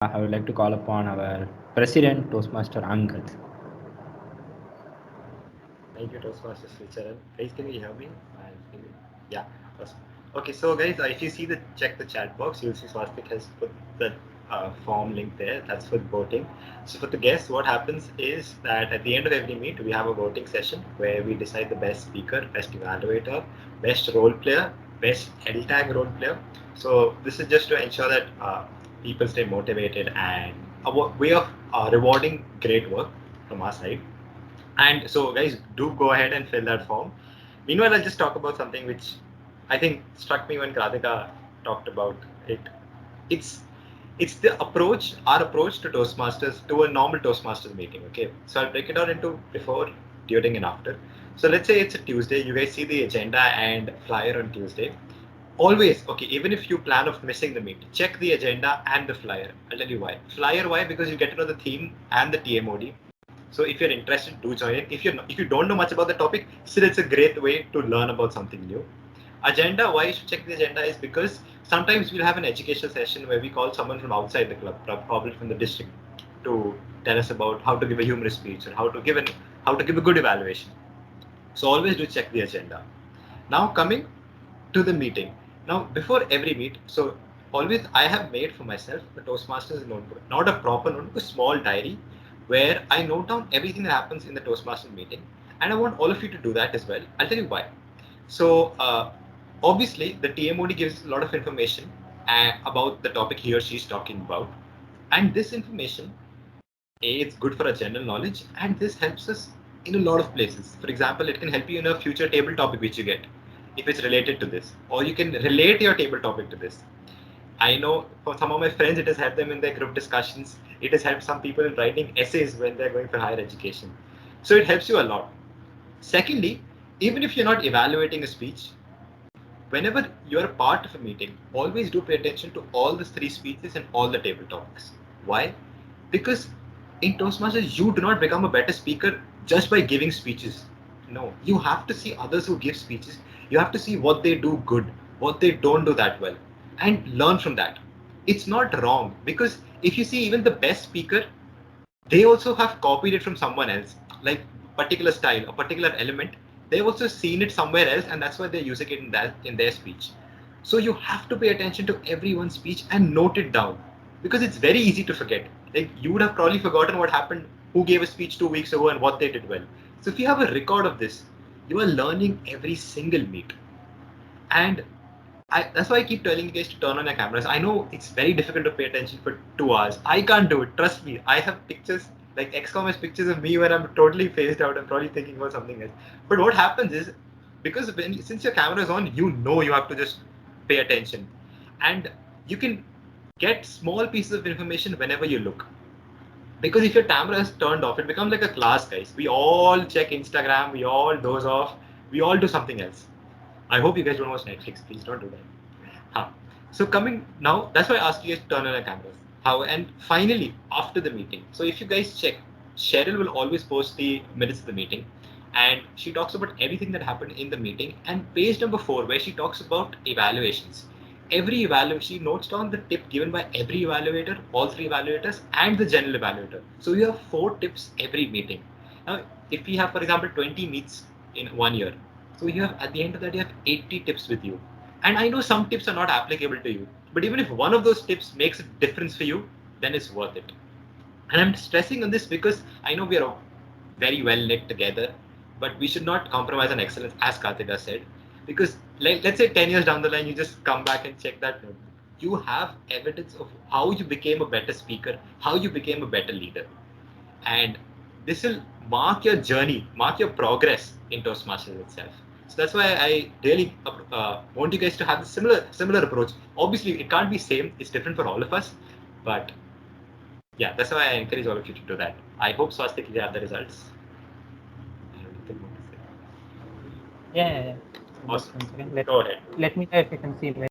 I would like to call upon our President, Toastmaster Angad. Thank you, Toastmasters Charan. Guys, can you hear me? Yeah, awesome. Okay, so guys, if you see check the chat box, you'll see Swastik has put the form link there. That's for voting. So for the guests, what happens is that at the end of every meet, we have a voting session where we decide the best speaker, best evaluator, best role player, best L tag role player. So this is just to ensure that people stay motivated and a way of rewarding great work from our side. And so, guys, do go ahead and fill that form. Meanwhile, I'll just talk about something which I think struck me when Radhika talked about it. It's it's the approach, our approach to Toastmasters, to a normal Toastmasters meeting. Okay, so I'll break it down into before, during, and after. So let's say it's a Tuesday. You guys see the agenda and flyer on Tuesday. Always, okay, even if you plan of missing the meet, check the agenda and the flyer. I'll tell you why. Flyer, why? Because you get to know the theme and the TMOD. So if you're interested, do join it. If you don't know much about the topic, still it's a great way to learn about something new. Agenda, why you should check the agenda is because sometimes we'll have an educational session where we call someone from outside the club, probably from the district, to tell us about how to give a humorous speech or how to give a good evaluation. So always do check the agenda. Now coming to the meeting. Now before every meet, so always I have made for myself a Toastmasters notebook, not a proper notebook, a small diary where I note down everything that happens in the Toastmasters meeting, and I want all of you to do that as well. I'll tell you why. So obviously the TMOD gives a lot of information about the topic he or she is talking about, and this information it's good for a general knowledge, and this helps us in a lot of places. For example, it can help you in a future table topic which you get if it's related to this, or you can relate your table topic to this. I know for some of my friends, it has helped them in their group discussions. It has helped some people in writing essays when they're going for higher education. So it helps you a lot. Secondly, even if you're not evaluating a speech, whenever you're a part of a meeting, always do pay attention to all the three speeches and all the table topics. Why? Because in Toastmasters, you do not become a better speaker just by giving speeches. No, you have to see others who give speeches. You have to see what they do good, what they don't do that well, and learn from that. It's not wrong because if you see even the best speaker, they also have copied it from someone else, like particular style, a particular element. They've also seen it somewhere else, and that's why they're using it in their speech. So you have to pay attention to everyone's speech and note it down because it's very easy to forget. Like you would have probably forgotten what happened, who gave a speech 2 weeks ago, and what they did well. So if you have a record of this, you are learning every single meet. And that's why I keep telling you guys to turn on your cameras. I know it's very difficult to pay attention for 2 hours. I can't do it. Trust me. I have pictures, like XCOM has pictures of me when I'm totally phased out. I'm probably thinking about something else. But what happens is, because since your camera is on, you know you have to just pay attention. And you can get small pieces of information whenever you look. Because if your camera is turned off, it becomes like a class, guys. We all check Instagram, we all doze off, we all do something else. I hope you guys don't watch Netflix. Please don't do that. Huh. So coming now, that's why I asked you guys to turn on your cameras. How and finally after the meeting. So if you guys check, Cheryl will always post the minutes of the meeting, and she talks about everything that happened in the meeting. And page number 4, where she talks about evaluations. Every evaluation, she notes down the tip given by every evaluator, all three evaluators, and the general evaluator. So you have 4 tips every meeting. Now, if we have, for example, 20 meets in 1 year, so you have at the end of that you have 80 tips with you. And I know some tips are not applicable to you, but even if one of those tips makes a difference for you, then it's worth it. And I'm stressing on this because I know we are very well knit together, but we should not compromise on excellence, as Kartika said. Because let's say 10 years down the line, you just come back and check that notebook. You have evidence of how you became a better speaker, how you became a better leader. And this will mark your journey, mark your progress in Toastmasters itself. So that's why I really want you guys to have a similar approach. Obviously, it can't be same; it's different for all of us. But yeah, that's why I encourage all of you to do that. I hope Swastik you have the results. I don't think what to say. Yeah. Awesome. Just 1 second. Go ahead. Let me know if you can see me.